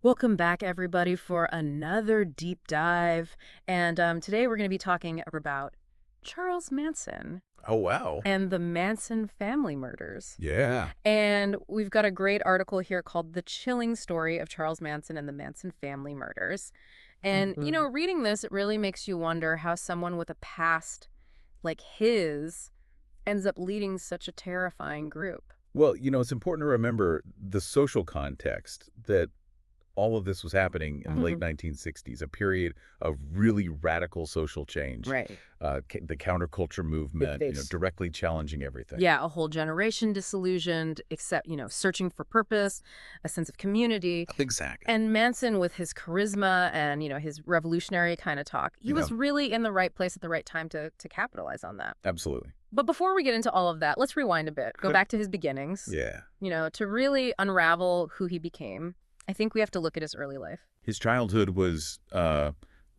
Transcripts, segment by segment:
Welcome back, everybody, for another deep dive. And today we're going to be talking about Charles Manson Oh, wow. and the Manson family murders. Yeah. And we've got a great article here called The Chilling Story of Charles Manson and the Manson Family Murders. And, reading this, it really makes you wonder how someone with a past like his ends up leading such a terrifying group. Well, it's important to remember the social context that all of this was happening in the late 1960s, a period of really radical social change. Right. The counterculture movement, directly challenging everything. Yeah, a whole generation disillusioned, except, searching for purpose, a sense of community. Exactly. And Manson, with his charisma and, his revolutionary kind of talk, he was really in the right place at the right time to capitalize on that. Absolutely. But before we get into all of that, let's rewind a bit. Go back to his beginnings. Yeah. To really unravel who he became, I think we have to look at his early life. His childhood was,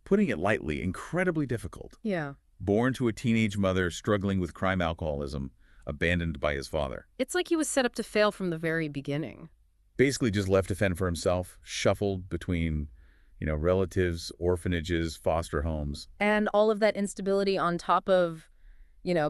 putting it lightly, incredibly difficult. Yeah. Born to a teenage mother struggling with crime alcoholism, abandoned by his father. It's like he was set up to fail from the very beginning. Basically just left to fend for himself, shuffled between, relatives, orphanages, foster homes. And all of that instability on top of,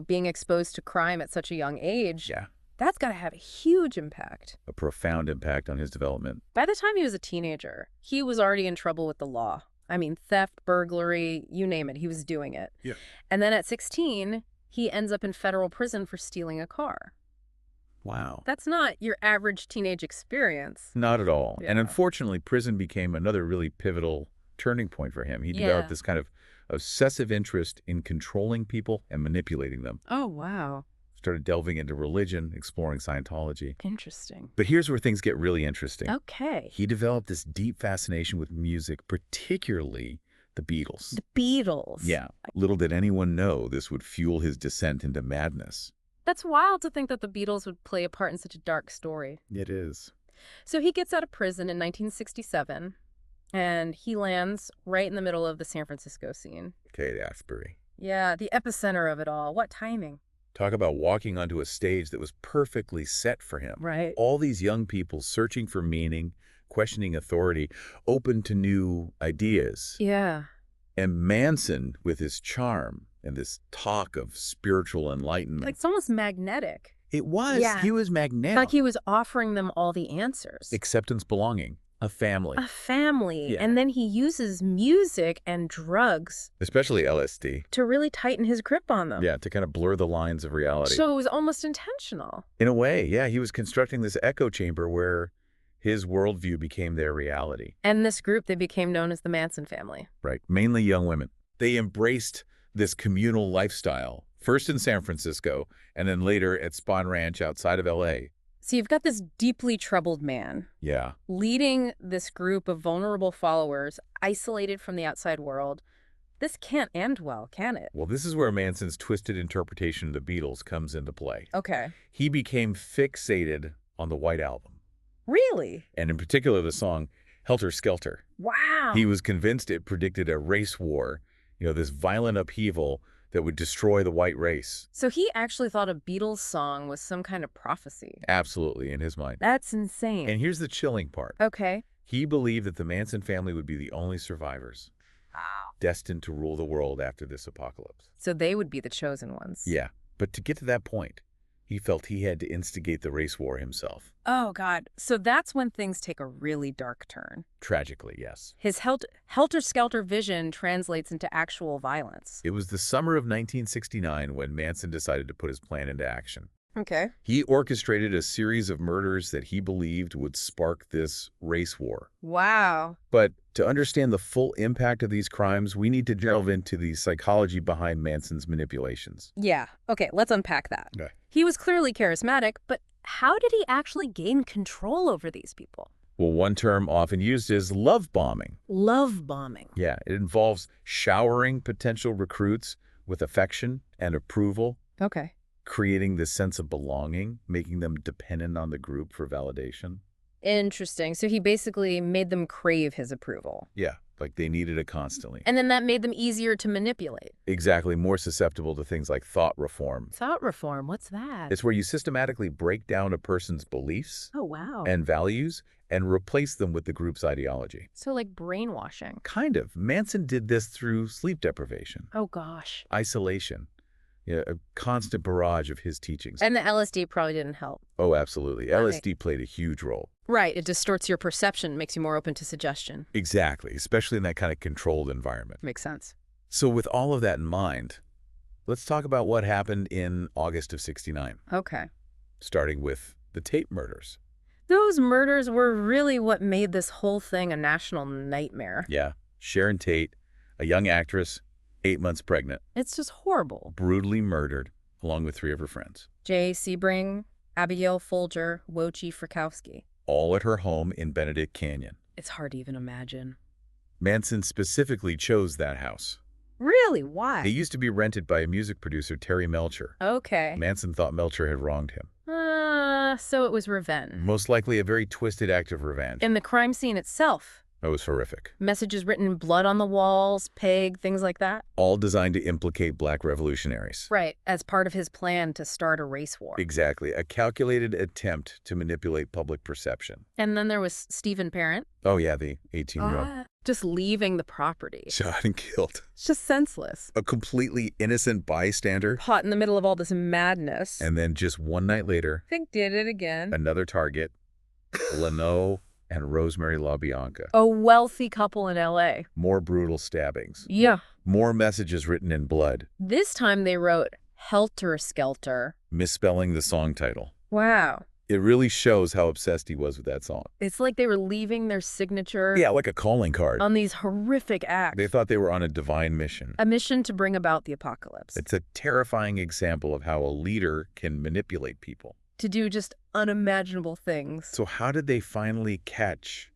being exposed to crime at such a young age. Yeah. That's got to have a huge impact. A profound impact on his development. By the time he was a teenager, he was already in trouble with the law. I mean, theft, burglary, you name it, he was doing it. Yeah. And then at 16, he ends up in federal prison for stealing a car. Wow. That's not your average teenage experience. Not at all. Yeah. And unfortunately, prison became another really pivotal turning point for him. He developed this kind of obsessive interest in controlling people and manipulating them. Oh, wow. Started delving into religion, exploring Scientology. Interesting. But here's where things get really interesting. Okay. He developed this deep fascination with music, particularly the Beatles. The Beatles. Yeah. Little did anyone know this would fuel his descent into madness. That's wild to think that the Beatles would play a part in such a dark story. It is. So he gets out of prison in 1967, and he lands right in the middle of the San Francisco scene. Haight-Ashbury. Yeah, the epicenter of it all. What timing? Talk about walking onto a stage that was perfectly set for him. Right. All these young people searching for meaning, questioning authority, open to new ideas. Yeah. And Manson, with his charm and this talk of spiritual enlightenment. Like it's almost magnetic. It was. Yeah. He was magnetic. Like he was offering them all the answers. Acceptance, belonging, a family. A family. Yeah. And then he uses music and drugs Especially LSD. to really tighten his grip on them. Yeah, to kind of blur the lines of reality. So it was almost intentional. In a way, yeah, he was constructing this echo chamber where his worldview became their reality. And this group, they became known as the Manson family. Right, mainly young women. They embraced this communal lifestyle, first in San Francisco, and then later at Spahn Ranch outside of L.A. So you've got this deeply troubled man Yeah, leading this group of vulnerable followers, isolated from the outside world. This can't end well, can it? well, this is where Manson's twisted interpretation of the Beatles comes into play. Okay. He became fixated on the White Album, Really? and in particular the song Helter Skelter. Wow. He was convinced it predicted a race war, this violent upheaval that would destroy the white race. So he actually thought a Beatles song was some kind of prophecy. Absolutely, in his mind. That's insane. And here's the chilling part. Okay. He believed that the Manson family would be the only survivors, destined to rule the world after this apocalypse. So they would be the chosen ones. Yeah, but to get to that point, he felt he had to instigate the race war himself. Oh, God. So that's when things take a really dark turn. Tragically, yes. His helter-skelter vision translates into actual violence. It was the summer of 1969 when Manson decided to put his plan into action. Okay. He orchestrated a series of murders that he believed would spark this race war. Wow. But to understand the full impact of these crimes, we need to delve into the psychology behind Manson's manipulations. Yeah. Okay, let's unpack that. Okay. He was clearly charismatic, but how did he actually gain control over these people? Well, one term often used is love bombing. Love bombing. Yeah, it involves showering potential recruits with affection and approval, Okay. creating this sense of belonging, making them dependent on the group for validation. Interesting. So he basically made them crave his approval. Yeah, like they needed it constantly. And then that made them easier to manipulate. Exactly, more susceptible to things like thought reform. Thought reform, what's that? It's where you systematically break down a person's beliefs Oh, wow. and values and replace them with the group's ideology. So like brainwashing. Kind of. Manson did this through sleep deprivation, Oh, gosh. isolation, a constant barrage of his teachings. And the LSD probably didn't help. Oh, absolutely. Right. LSD played a huge role. Right. It distorts your perception, makes you more open to suggestion. Exactly, especially in that kind of controlled environment. Makes sense. So with all of that in mind, let's talk about what happened in August of '69, Okay. starting with the Tate murders. Those murders were really what made this whole thing a national nightmare. Yeah, Sharon Tate, a young actress, 8 months pregnant, It's just horrible. brutally murdered, along with 3 of her friends, Jay Sebring, Abigail Folger, Wojciech Frykowski. all at her home in Benedict Canyon. It's hard to even imagine. Manson specifically chose that house. Really? Why? It used to be rented by a music producer, Terry Melcher. Okay. Manson thought Melcher had wronged him. So it was revenge. Most likely a very twisted act of revenge. In the crime scene itself, That was horrific. messages written in blood on the walls, peg, things like that. All designed to implicate black revolutionaries. Right, as part of his plan to start a race war. Exactly. A calculated attempt to manipulate public perception. And then there was Stephen Parent. Oh, yeah, the 18-year-old. Just leaving the property. Shot and killed. It's just senseless. A completely innocent bystander. Caught in the middle of all this madness. And then just one night later, Think did it again. another target, Leno and Rosemary LaBianca. A wealthy couple in L.A. More brutal stabbings. Yeah. More messages written in blood. This time they wrote Helter Skelter. Misspelling the song title. Wow. It really shows how obsessed he was with that song. It's like they were leaving their signature Yeah, like a calling card. on these horrific acts. They thought they were on a divine mission. A mission to bring about the apocalypse. It's a terrifying example of how a leader can manipulate people. To do just unimaginable things. So how did they finally catch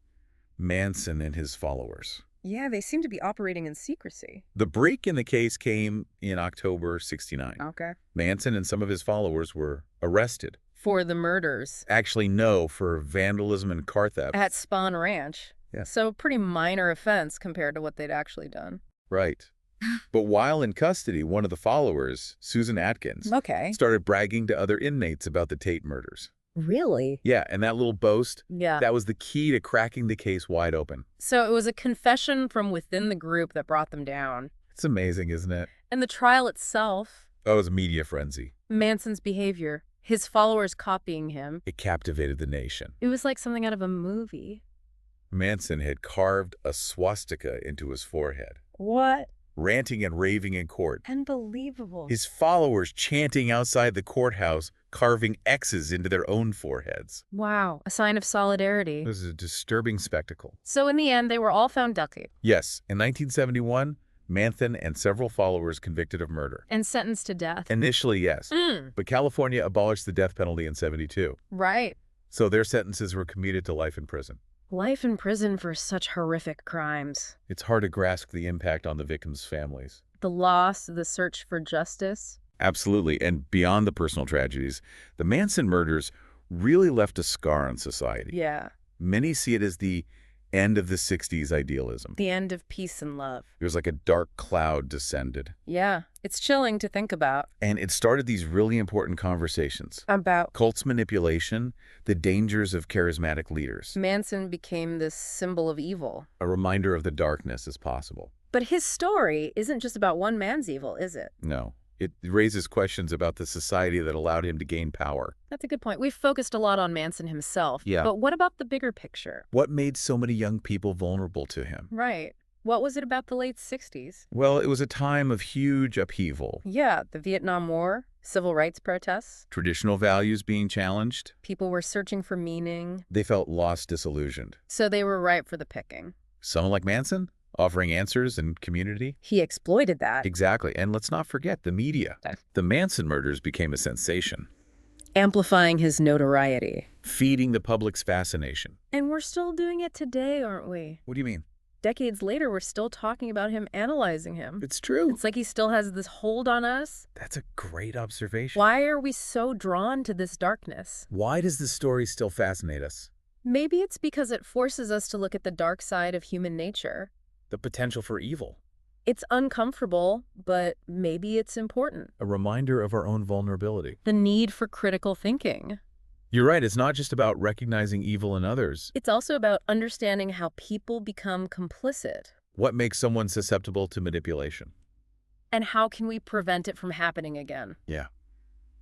Manson and his followers? Yeah, they seem to be operating in secrecy. The break in the case came in October '69. Okay. Manson and some of his followers were arrested. For the murders Actually, no, for vandalism and car theft. at Spawn Ranch. Yeah. So pretty minor offense compared to what they'd actually done. Right. But while in custody, one of the followers, Susan Atkins, Okay. started bragging to other inmates about the Tate murders. Really? Yeah, and that little boast, Yeah. that was the key to cracking the case wide open. So it was a confession from within the group that brought them down. It's amazing, isn't it? And the trial itself, That was a media frenzy. Manson's behavior, his followers copying him, It captivated the nation. it was like something out of a movie. Manson had carved a swastika into his forehead, What? ranting and raving in court. Unbelievable. His followers chanting outside the courthouse, carving X's into their own foreheads. Wow, a sign of solidarity. It was a disturbing spectacle. So in the end, they were all found guilty Yes, in 1971, Manson and several followers convicted of murder. and sentenced to death. Initially, yes, Mm, but California abolished the death penalty in '72, right. so their sentences were commuted to life in prison. Life in prison for such horrific crimes. It's hard to grasp the impact on the victims' families. The loss, the search for justice. Absolutely, and beyond the personal tragedies, the Manson murders really left a scar on society. Yeah. Many see it as the end of the '60s idealism. The end of peace and love. It was like a dark cloud descended. Yeah. It's chilling to think about. And it started these really important conversations. About Cults manipulation, the dangers of charismatic leaders. Manson became this symbol of evil. A reminder of the darkness as possible. But his story isn't just about one man's evil, is it? No. It raises questions about the society that allowed him to gain power. That's a good point. We've focused a lot on Manson himself. Yeah. But what about the bigger picture? What made so many young people vulnerable to him? Right. What was it about the late 60s? Well, it was a time of huge upheaval. Yeah, the Vietnam War, civil rights protests. Traditional values being challenged. People were searching for meaning. They felt lost, disillusioned. So they were ripe for the picking. Someone like Manson, offering answers and community. He exploited that. Exactly. And let's not forget the media. The Manson murders became a sensation, Amplifying his notoriety. feeding the public's fascination. And we're still doing it today, aren't we? What do you mean? Decades later, we're still talking about him, analyzing him. It's true. It's like he still has this hold on us. That's a great observation. Why are we so drawn to this darkness? Why does this story still fascinate us? Maybe it's because it forces us to look at the dark side of human nature. The potential for evil. It's uncomfortable, but maybe it's important. A reminder of our own vulnerability. The need for critical thinking. You're right. It's not just about recognizing evil in others. It's also about understanding how people become complicit. What makes someone susceptible to manipulation? And how can we prevent it from happening again? Yeah,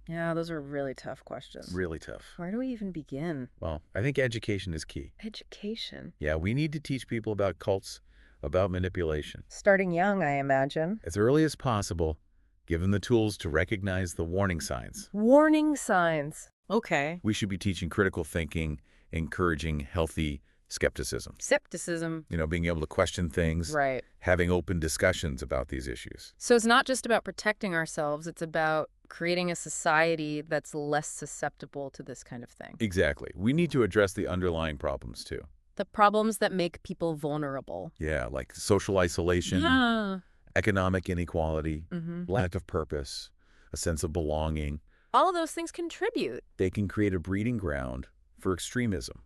Yeah, those are really tough questions. really tough. Where do we even begin? Well, I think education is key. Education. Yeah, we need to teach people about cults, about manipulation. Starting young, I imagine. As early as possible, give them the tools to recognize the warning signs. Warning signs. Okay. We should be teaching critical thinking, encouraging healthy skepticism. Skepticism. Being able to question things, Right. having open discussions about these issues. So it's not just about protecting ourselves, it's about creating a society that's less susceptible to this kind of thing. Exactly. We need to address the underlying problems too. The problems that make people vulnerable. Yeah, like social isolation, Yeah. economic inequality, Mm-hmm. lack of purpose, a sense of belonging. All of those things contribute. They can create a breeding ground for extremism.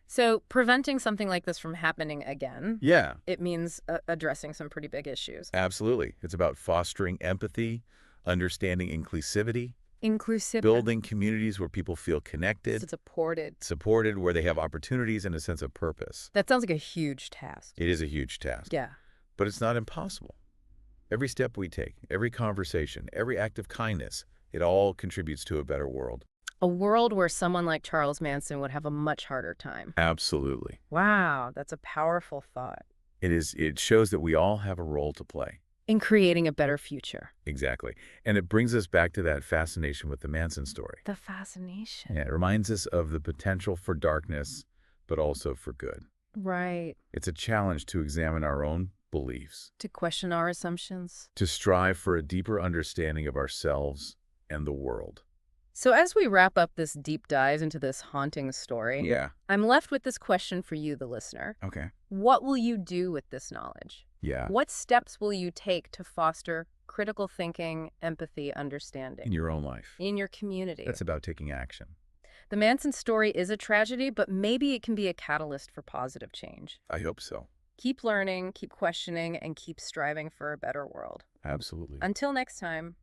So preventing something like this from happening again, Yeah, it means addressing some pretty big issues. absolutely. It's about fostering empathy, understanding inclusivity, Inclusive. building communities where people feel connected, supported, where they have opportunities and a sense of purpose. That sounds like a huge task. It is a huge task, Yeah. but it's not impossible. Every step we take, every conversation, every act of kindness, it all contributes to a better world. A world where someone like Charles Manson would have a much harder time. Absolutely. Wow, that's a powerful thought. It shows that we all have a role to play. In creating a better future. Exactly. And it brings us back to that fascination with the Manson story. The fascination. Yeah, it reminds us of the potential for darkness, but also for good. Right. It's a challenge to examine our own beliefs, To question our assumptions. to strive for a deeper understanding of ourselves and the world. So as we wrap up this deep dive into this haunting story, Yeah. I'm left with this question for you, the listener. Okay. What will you do with this knowledge? Yeah. What steps will you take to foster critical thinking, empathy, understanding In your own life. in your community? That's about taking action. The Manson story is a tragedy, but maybe it can be a catalyst for positive change. I hope so. Keep learning, keep questioning, and keep striving for a better world. Absolutely. Until next time.